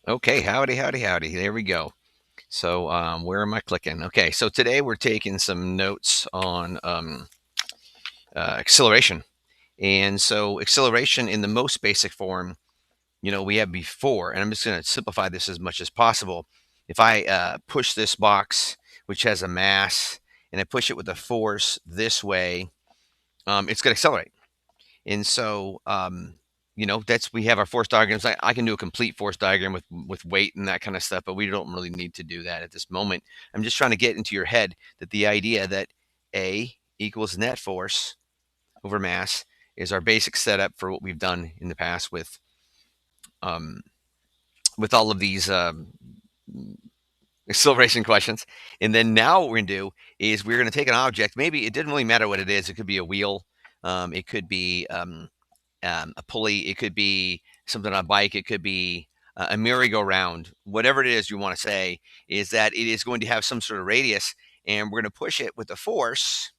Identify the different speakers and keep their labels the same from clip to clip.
Speaker 1: Okay, howdy, howdy, howdy. There we go. So, where am I clicking? Okay, so today we're taking some notes on acceleration. And so, acceleration in the most basic form, we have before, and I'm just going to simplify this as much as possible. If I push this box, which has a mass, and I push it with a force this way, it's going to accelerate. And so, that's we have our force diagrams. I can do a complete force diagram with weight and that kind of stuff, but we don't really need to do that at this moment. I'm just trying to get into your head that the idea that A equals net force over mass is our basic setup for what we've done in the past um, with all of these acceleration questions. And then now what we're going to do is we're going to take an object. Maybe it didn't really matter what it is. It could be a wheel. It could be a pulley. It could be something on a bike. It could be a merry-go-round. Whatever it is you want to say is that it is going to have some sort of radius, and we're going to push it with a force.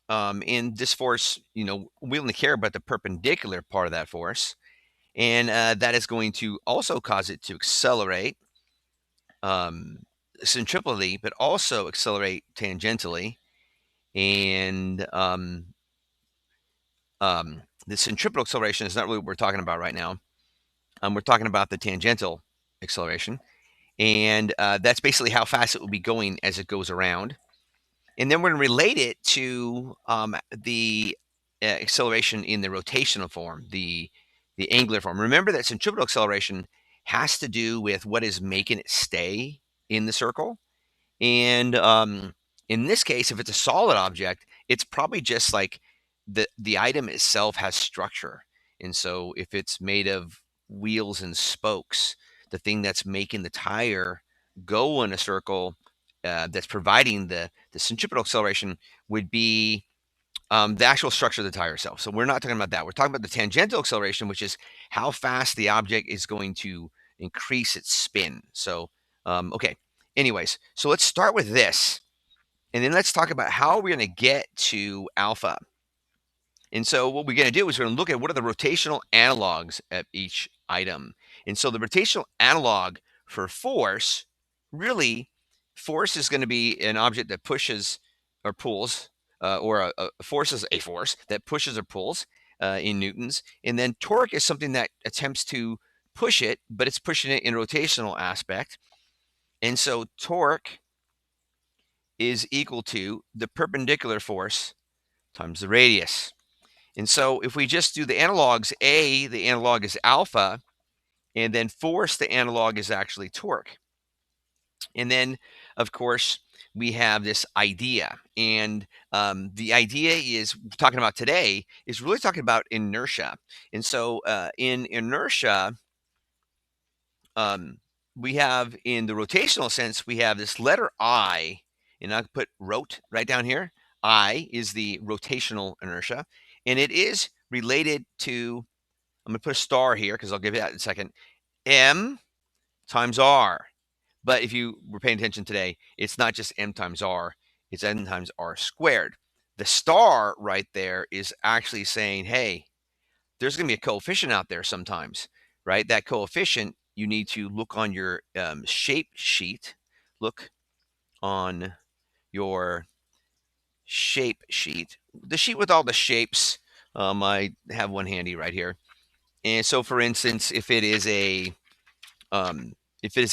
Speaker 1: And this force, we only care about the perpendicular part of that force, and that is going to also cause it to accelerate centripetally, but also accelerate tangentially. And the centripetal acceleration is not really what we're talking about right now. We're talking about the tangential acceleration, and that's basically how fast it will be going as it goes around. And then we're going to relate it to the acceleration in the rotational form, the angular form. Remember that centripetal acceleration has to do with what is making it stay in the circle. And in this case, if it's a solid object, it's probably just like the item itself has structure. And so if it's made of wheels and spokes, the thing that's making the tire go in a circle that's providing the centripetal acceleration would be the actual structure of the tire itself. So we're not talking about that. We're talking about the tangential acceleration, which is how fast the object is going to increase its spin. So, okay. Anyways, so let's start with this, and then let's talk about how we're going to get to alpha. And so what we're going to do is we're going to look at what are the rotational analogs of each item. And so the rotational analog for force, really, force is going to be an object that pushes or pulls, or a force is a force that pushes or pulls in newtons. And then torque is something that attempts to push it, but it's pushing it in a rotational aspect. And so torque is equal to the perpendicular force times the radius. And so if we just do the analogs, A, the analog is alpha, and then force, the analog is actually torque. And then, of course, we have this idea. And the idea is talking about today is really talking about inertia. And so in inertia, um, we have in the rotational sense, we have this letter I, and I'll put rot right down here. I is the rotational inertia, and it is related to, I'm going to put a star here because I'll give you that in a second, m times r. But if you were paying attention today, it's not just m times r, it's n times r squared. The star right there is actually saying, hey, there's going to be a coefficient out there sometimes, right? That coefficient, you need to look on your shape sheet. Look on your shape sheet, the sheet with all the shapes. I have one handy right here. And so, for instance, um, if it is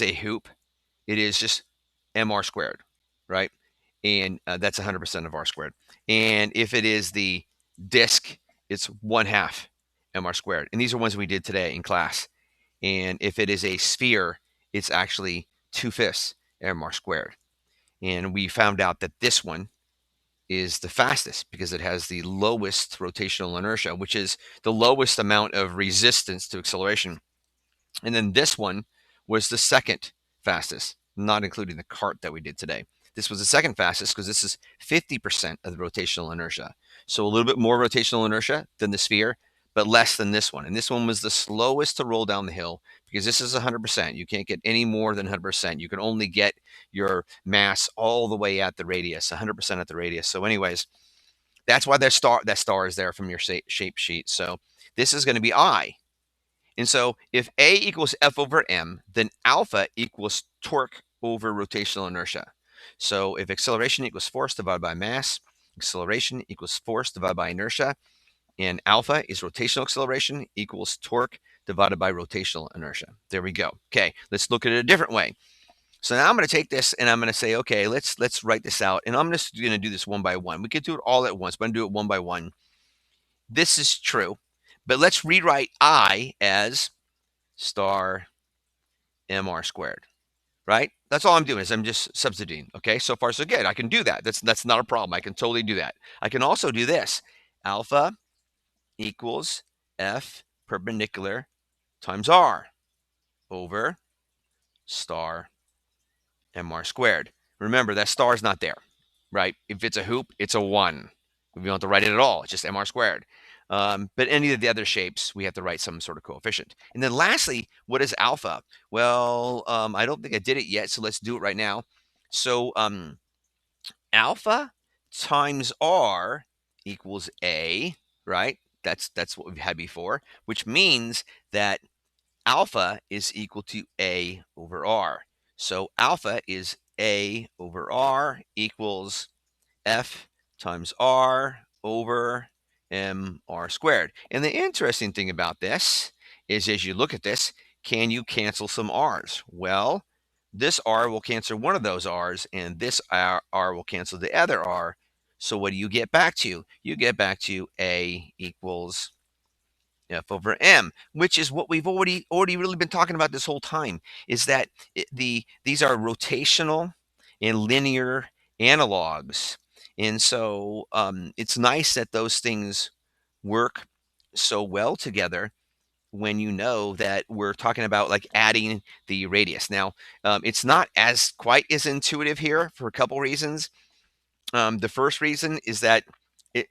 Speaker 1: a hoop, it is just mr squared, right? And that's 100% of r squared. And if it is the disk, it's 1/2 mr squared. And these are ones we did today in class. And if it is a sphere, it's actually 2/5 mr squared. And we found out that this one is the fastest because it has the lowest rotational inertia, which is the lowest amount of resistance to acceleration. And then this one was the second fastest, not including the cart that we did today. This was the second fastest because this is 50% of the rotational inertia. So a little bit more rotational inertia than the sphere, but less than this one. And this one was the slowest to roll down the hill because this is 100%. You can't get any more than 100%. You can only get your mass all the way at the radius, 100% at the radius. So anyways, that's why that star is there from your shape sheet. So this is going to be I. And so if A equals F over M, then alpha equals torque over rotational inertia. So if acceleration equals force divided by mass, acceleration equals force divided by inertia, and alpha is rotational acceleration equals torque divided by rotational inertia. There we go. Okay, let's look at it a different way. So now I'm going to take this and I'm going to say, okay, let's write this out. And I'm just going to do this one by one. We could do it all at once, but I'm going to do it one by one. This is true, but let's rewrite I as star mr squared, right? That's all I'm doing is I'm just substituting. Okay, so far so good. I can do that. That's not a problem. I can totally do that. I can also do this. Alpha equals F perpendicular times R over star mr squared. Remember, that star is not there, right? If it's a hoop, it's a 1. We don't have to write it at all. It's just mr squared. But any of the other shapes, we have to write some sort of coefficient. And then lastly, what is alpha? Well, I don't think I did it yet, so let's do it right now. So alpha times r equals a, right? That's what we've had before, which means that alpha is equal to a over r. So alpha is a over r equals F times R over mr squared. And the interesting thing about this is as you look at this, can you cancel some R's? Well, this R will cancel one of those R's, and this R will cancel the other R. So what do you get back to? You get back to A equals F over M, which is what we've already really been talking about this whole time, is that these are rotational and linear analogs. And so it's nice that those things work so well together when you know that we're talking about like adding the radius. Now, it's not as quite as intuitive here for a couple reasons. The first reason is that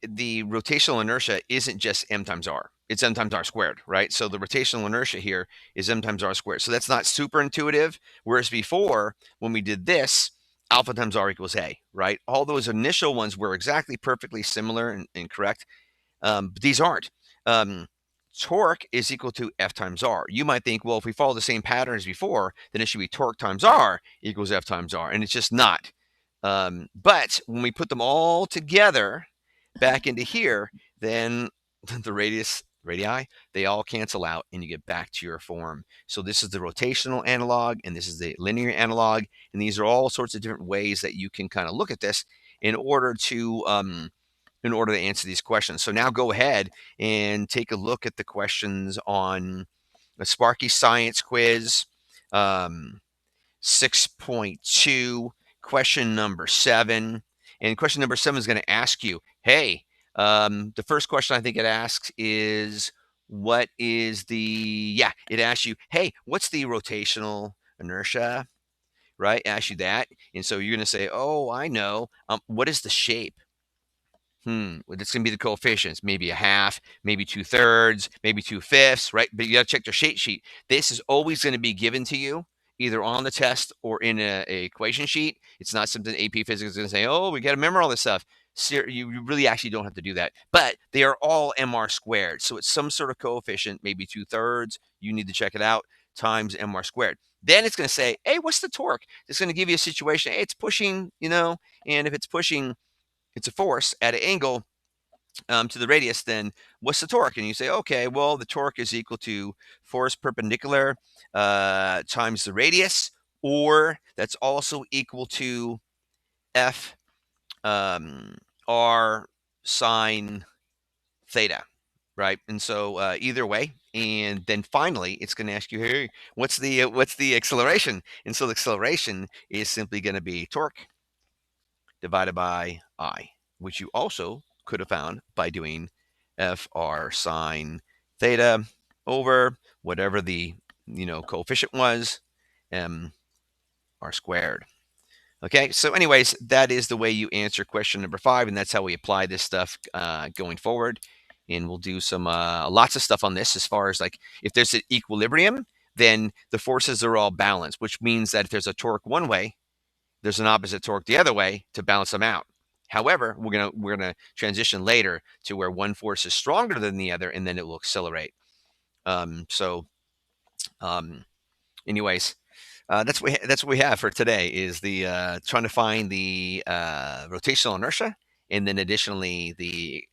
Speaker 1: the rotational inertia isn't just m times r. It's m times r squared, right? So the rotational inertia here is m times r squared. So that's not super intuitive. Whereas before, when we did this, alpha times r equals a, right? All those initial ones were exactly perfectly similar and correct. But these aren't. Um, Torque is equal to F times R. You might think, well, if we follow the same pattern as before, then it should be torque times R equals F times R. And it's just not. But when we put them all together back into here, then the radii, they all cancel out and you get back to your form. So this is the rotational analog and this is the linear analog. And these are all sorts of different ways that you can kind of look at this in order to answer these questions. So now go ahead and take a look at the questions on the Sparky Science quiz. 6.2, question number 7. And question number 7 is going to ask you, hey, the first question I think it asks is, what is it asks you, hey, what's the rotational inertia, right? It asks you that. And so you're going to say, oh, I know. What is the shape? Well, that's going to be the coefficients, maybe a half, maybe 2/3, maybe 2/5, right? But you got to check their shape sheet. This is always going to be given to you either on the test or in a equation sheet. It's not something AP Physics is going to say, oh, we got to remember all this stuff. You really actually don't have to do that. But they are all mr squared. So it's some sort of coefficient, maybe 2/3. You need to check it out, times mr squared. Then it's going to say, hey, what's the torque? It's going to give you a situation. Hey, it's pushing, and if it's pushing, it's a force at an angle to the radius, then what's the torque? And you say, okay, well, the torque is equal to force perpendicular times the radius, or that's also equal to F R sine theta, right? And so either way, and then finally, it's going to ask you, hey, what's the acceleration? And so the acceleration is simply going to be torque divided by I, which you also could have found by doing FR sine theta over whatever the coefficient was, R squared. Okay, so anyways, that is the way you answer question number 5, and that's how we apply this stuff going forward. And we'll do some lots of stuff on this as far as like if there's an equilibrium, then the forces are all balanced, which means that if there's a torque one way, there's an opposite torque the other way to balance them out. However, we're gonna transition later to where one force is stronger than the other, and then it will accelerate. So Um, anyways, that's what we have for today is the trying to find the rotational inertia, and then additionally the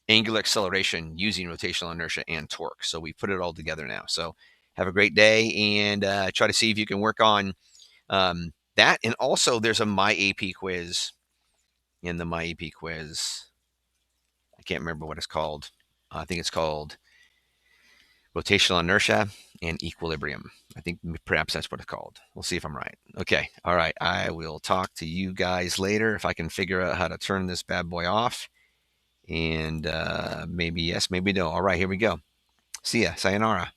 Speaker 1: angular acceleration using rotational inertia and torque. So we put it all together now. So have a great day, and try to see if you can work on that. And also, there's a My AP quiz. In the My AP quiz, I can't remember what it's called. I think it's called rotational inertia and equilibrium. I think perhaps that's what it's called. We'll see if I'm right. Okay. All right. I will talk to you guys later if I can figure out how to turn this bad boy off. And maybe yes, maybe no. All right. Here we go. See ya. Sayonara.